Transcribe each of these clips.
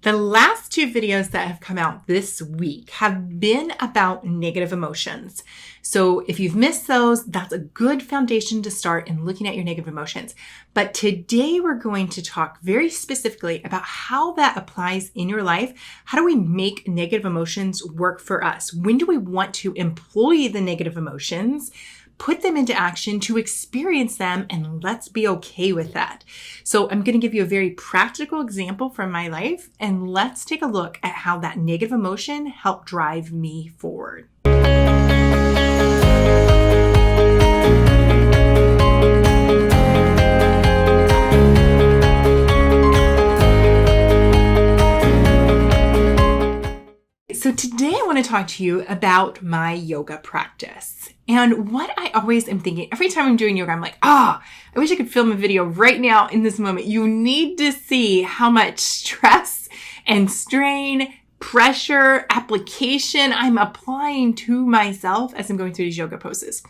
The last two videos that have come out this week have been about negative emotions. So if you've missed those, that's a good foundation to start in looking at your negative emotions. But today we're going to talk very specifically about how that applies in your life. How do we make negative emotions work for us? When do we want to employ the negative emotions? Put them into action to experience them, and let's be okay with that. So I'm going to give you a very practical example from my life, and let's take a look at how that negative emotion helped drive me forward. So today I want to talk to you about my yoga practice. And what I always am thinking, every time I'm doing yoga, I'm like, I wish I could film a video right now in this moment. You need to see how much stress and strain, pressure, application I'm applying to myself as I'm going through these yoga poses.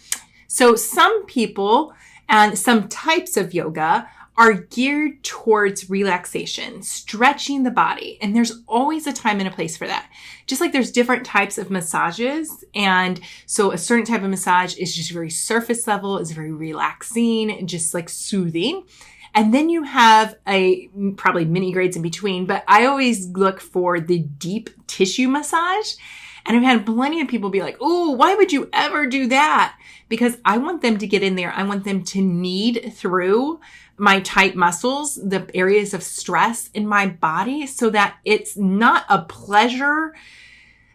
So some people and some types of yoga are geared towards relaxation, stretching the body. And there's always a time and a place for that. Just like there's different types of massages. And so a certain type of massage is just very surface level, is very relaxing, just like soothing. And then you have probably many grades in between, but I always look for the deep tissue massage. And I've had plenty of people be like, oh, why would you ever do that? Because I want them to get in there. I want them to knead through my tight muscles, the areas of stress in my body, so that it's not a pleasure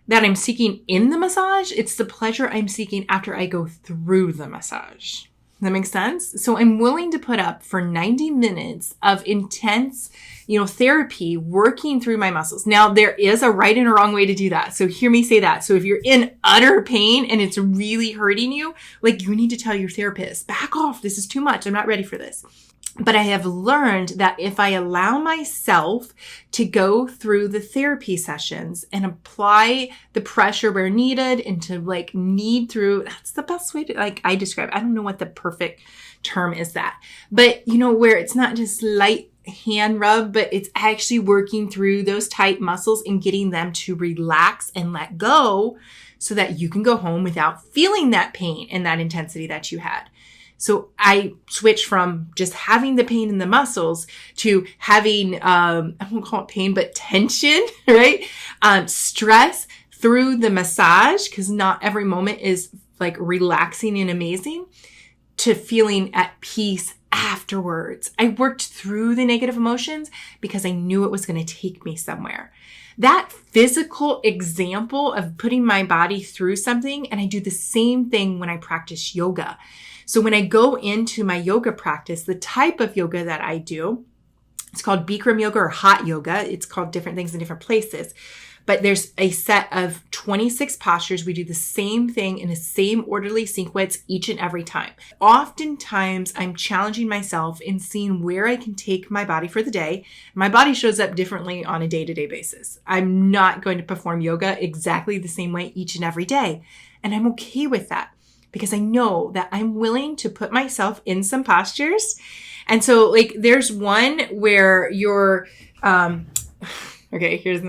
that I'm seeking in the massage. It's the pleasure I'm seeking after I go through the massage. That makes sense? So I'm willing to put up for 90 minutes of intense, therapy working through my muscles. Now, there is a right and a wrong way to do that. So hear me say that. So if you're in utter pain and it's really hurting you, you need to tell your therapist, back off. This is too much. I'm not ready for this. But I have learned that if I allow myself to go through the therapy sessions and apply the pressure where needed and to knead through, that's the best way to, I describe, I don't know what the perfect term is that, but where it's not just light hand rub, but it's actually working through those tight muscles and getting them to relax and let go so that you can go home without feeling that pain and that intensity that you had. So I switched from just having the pain in the muscles to having, I won't call it pain, but tension, right? Stress through the massage, because not every moment is relaxing and amazing, to feeling at peace afterwards. I worked through the negative emotions because I knew it was going to take me somewhere. That physical example of putting my body through something, and I do the same thing when I practice yoga. So when I go into my yoga practice, the type of yoga that I do, it's called Bikram yoga or hot yoga. It's called different things in different places. But there's a set of 26 postures. We do the same thing in the same orderly sequence each and every time. Oftentimes, I'm challenging myself in seeing where I can take my body for the day. My body shows up differently on a day-to-day basis. I'm not going to perform yoga exactly the same way each and every day. And I'm okay with that, because I know that I'm willing to put myself in some postures. And so there's one where you're, okay, here's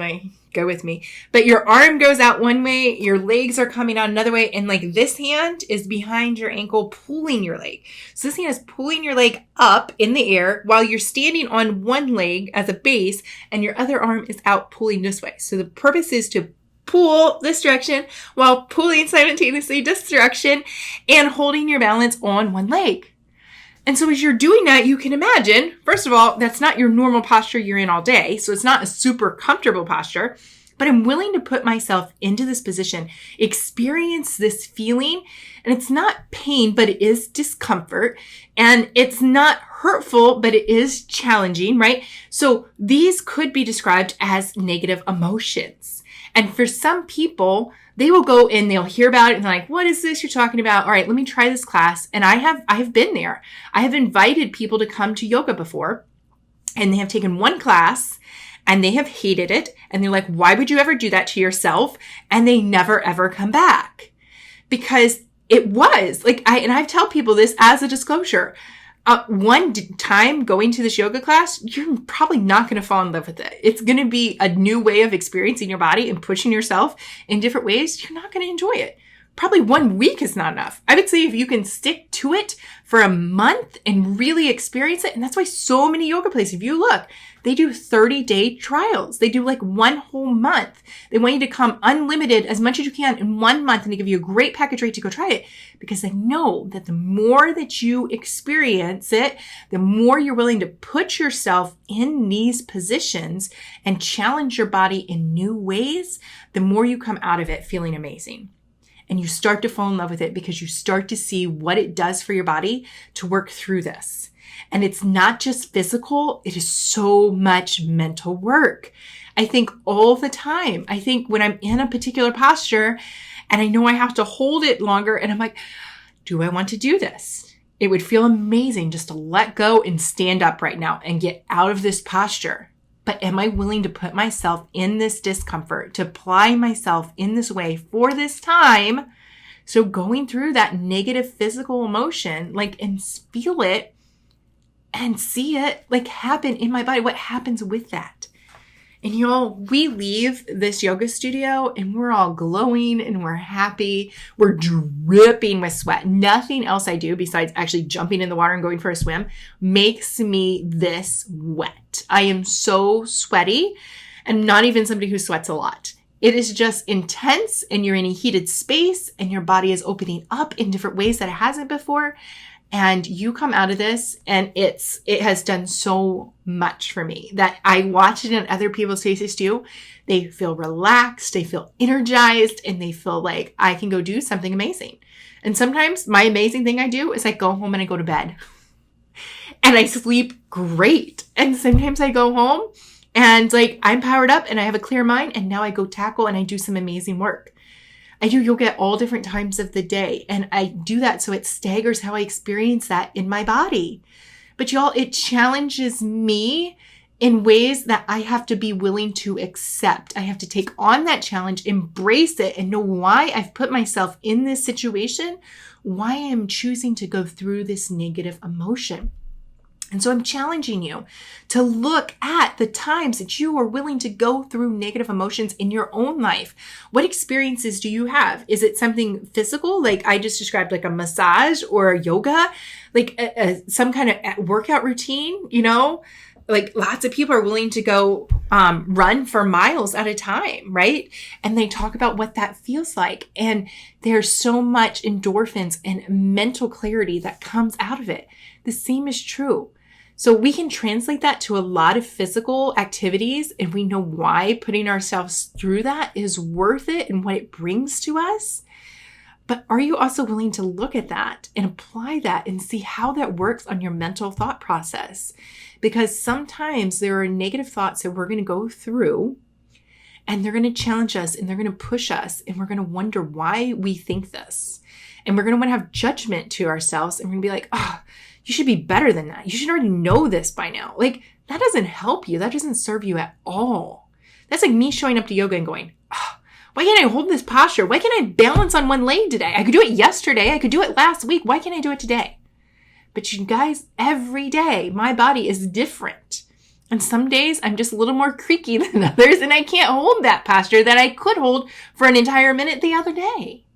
go with me. But your arm goes out one way, your legs are coming out another way, and this hand is behind your ankle pulling your leg. So this hand is pulling your leg up in the air while you're standing on one leg as a base, and your other arm is out pulling this way. So the purpose is to pull this direction while pulling simultaneously this direction and holding your balance on one leg. And so as you're doing that, you can imagine, first of all, that's not your normal posture you're in all day. So it's not a super comfortable posture, but I'm willing to put myself into this position, experience this feeling. And it's not pain, but it is discomfort. And it's not hurtful, but it is challenging, right? So these could be described as negative emotions. And for some people, they will go and they'll hear about it and they're like, what is this you're talking about? All right, let me try this class. And I have been there. I have invited people to come to yoga before, and they have taken one class and they have hated it. And they're like, why would you ever do that to yourself? And they never, ever come back, because it was I tell people this as a disclosure. Time going to this yoga class, you're probably not going to fall in love with it. It's going to be a new way of experiencing your body and pushing yourself in different ways. You're not going to enjoy it. Probably 1 week is not enough. I would say if you can stick to it for a month and really experience it, and that's why so many yoga places, if you look, they do 30-day trials. They do like 1 whole month. They want you to come unlimited as much as you can in 1 month, and they give you a great package rate to go try it because they know that the more that you experience it, the more you're willing to put yourself in these positions and challenge your body in new ways, the more you come out of it feeling amazing. And you start to fall in love with it because you start to see what it does for your body to work through this. And it's not just physical, it is so much mental work. I think all the time. I think when I'm in a particular posture and I know I have to hold it longer and I'm like, do I want to do this? It would feel amazing just to let go and stand up right now and get out of this posture. But am I willing to put myself in this discomfort, to apply myself in this way for this time? So going through that negative physical emotion, and feel it and see it happen in my body. What happens with that? And y'all, we leave this yoga studio and we're all glowing and we're happy. We're dripping with sweat. Nothing else I do besides actually jumping in the water and going for a swim makes me this wet. I am so sweaty and not even somebody who sweats a lot. It is just intense and you're in a heated space and your body is opening up in different ways that it hasn't before. And you come out of this and it has done so much for me that I watch it in other people's faces too. They feel relaxed, they feel energized, and they feel like I can go do something amazing. And sometimes my amazing thing I do is I go home and I go to bed and I sleep great. And sometimes I go home and I'm powered up and I have a clear mind and now I go tackle and I do some amazing work. I do yoga at all different times of the day. And I do that so it staggers how I experience that in my body. But y'all, it challenges me in ways that I have to be willing to accept. I have to take on that challenge, embrace it, and know why I've put myself in this situation, why I'm choosing to go through this negative emotion. And so I'm challenging you to look at the times that you are willing to go through negative emotions in your own life. What experiences do you have? Is it something physical, like I just described, like a massage or a yoga, some kind of workout routine, lots of people are willing to go run for miles at a time, right? And they talk about what that feels like. And there's so much endorphins and mental clarity that comes out of it. The same is true. So we can translate that to a lot of physical activities, and we know why putting ourselves through that is worth it and what it brings to us. But are you also willing to look at that and apply that and see how that works on your mental thought process? Because sometimes there are negative thoughts that we're going to go through and they're going to challenge us and they're going to push us and we're going to wonder why we think this. And we're going to want to have judgment to ourselves and we're going to be like, you should be better than that. You should already know this by now. That doesn't help you. That doesn't serve you at all. That's like me showing up to yoga and going, why can't I hold this posture? Why can't I balance on one leg today? I could do it yesterday. I could do it last week. Why can't I do it today? But you guys, every day, my body is different. And some days I'm just a little more creaky than others and I can't hold that posture that I could hold for an entire minute the other day.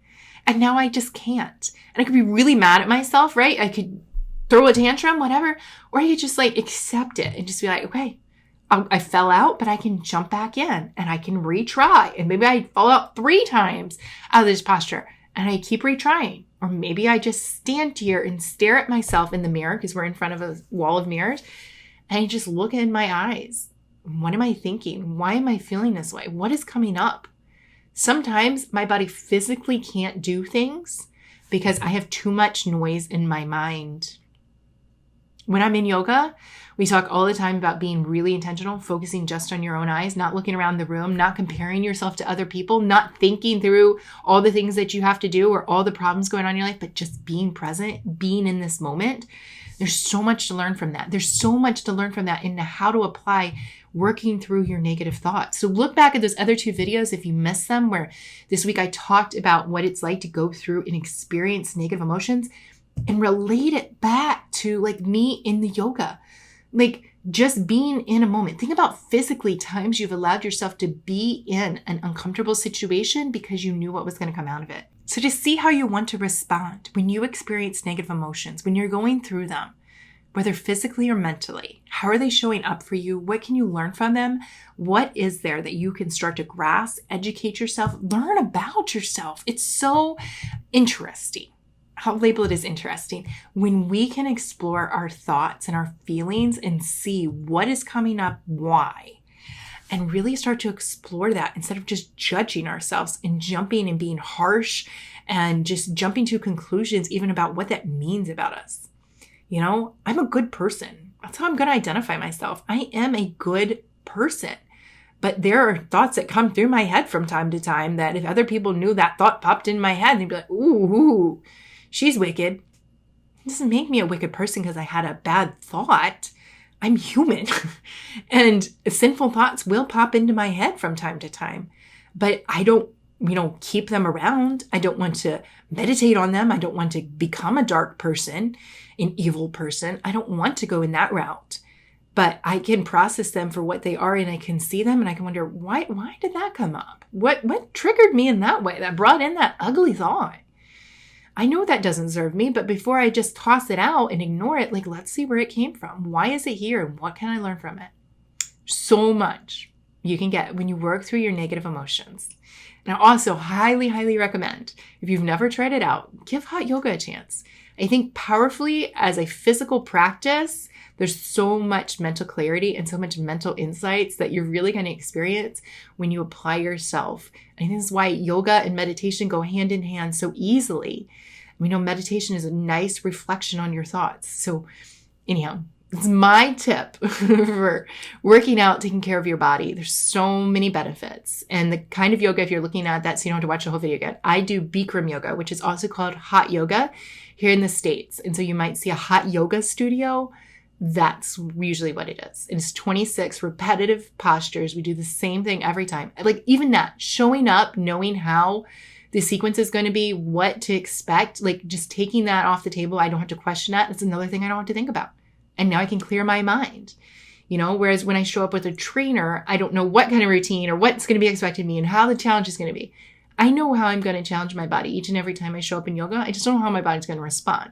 And now I just can't. And I could be really mad at myself, right? I could throw a tantrum, whatever, or you just accept it and just be like, okay, I fell out, but I can jump back in and I can retry. And maybe I fall out 3 times out of this posture and I keep retrying. Or maybe I just stand here and stare at myself in the mirror because we're in front of a wall of mirrors and I just look in my eyes. What am I thinking? Why am I feeling this way? What is coming up? Sometimes my body physically can't do things because I have too much noise in my mind. When I'm in yoga, we talk all the time about being really intentional, focusing just on your own eyes, not looking around the room, not comparing yourself to other people, not thinking through all the things that you have to do or all the problems going on in your life, but just being present, being in this moment. There's so much to learn from that. There's so much to learn from that into how to apply working through your negative thoughts. So look back at those other 2 videos if you missed them, where this week I talked about what it's like to go through and experience negative emotions. and relate it back to like me in the yoga. Like just being in a moment. Think about physically times you've allowed yourself to be in an uncomfortable situation because you knew what was going to come out of it. So just see how you want to respond when you experience negative emotions, when you're going through them, whether physically or mentally. How are they showing up for you? What can you learn from them? What is there that you can start to grasp, educate yourself, learn about yourself? It's so interesting. I'll label it as interesting. When we can explore our thoughts and our feelings and see what is coming up, why, and really start to explore that instead of just judging ourselves and jumping and being harsh and just jumping to conclusions even about what that means about us. You know, I'm a good person. That's how I'm going to identify myself. I am a good person. But there are thoughts that come through my head from time to time that if other people knew that thought popped in my head, they'd be like, ooh, she's wicked. It doesn't make me a wicked person because I had a bad thought. I'm human. And sinful thoughts will pop into my head from time to time. But I don't, keep them around. I don't want to meditate on them. I don't want to become a dark person, an evil person. I don't want to go in that route. But I can process them for what they are and I can see them and I can wonder, why did that come up? What triggered me in that way that brought in that ugly thought? I know that doesn't serve me, but before I just toss it out and ignore it, like, let's see where it came from. Why is it here? And what can I learn from it? So much you can get when you work through your negative emotions. And I also highly, highly recommend, if you've never tried it out, give hot yoga a chance. I think powerfully as a physical practice, there's so much mental clarity and so much mental insights that you're really going to experience when you apply yourself. I think this is why yoga and meditation go hand in hand so easily. We know meditation is a nice reflection on your thoughts. So anyhow, it's my tip for working out, taking care of your body. There's so many benefits. And the kind of yoga, if you're looking at that so you don't have to watch the whole video again, I do Bikram yoga, which is also called hot yoga here in the States. And so you might see a hot yoga studio. That's usually what it is. It's 26 repetitive postures. We do the same thing every time. Like even that, showing up, knowing how the sequence is going to be, what to expect, like just taking that off the table. I don't have to question that. That's another thing I don't have to think about. And now I can clear my mind, whereas when I show up with a trainer, I don't know what kind of routine or what's going to be expected of me and how the challenge is going to be. I know how I'm going to challenge my body each and every time I show up in yoga. I just don't know how my body's going to respond.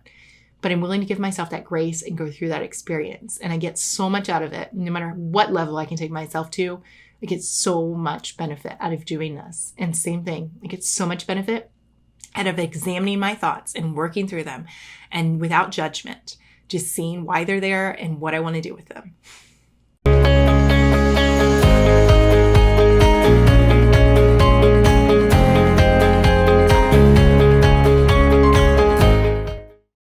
But I'm willing to give myself that grace and go through that experience. And I get so much out of it. No matter what level I can take myself to, I get so much benefit out of doing this. And same thing, I get so much benefit out of examining my thoughts and working through them and without judgment, just seeing why they're there and what I want to do with them.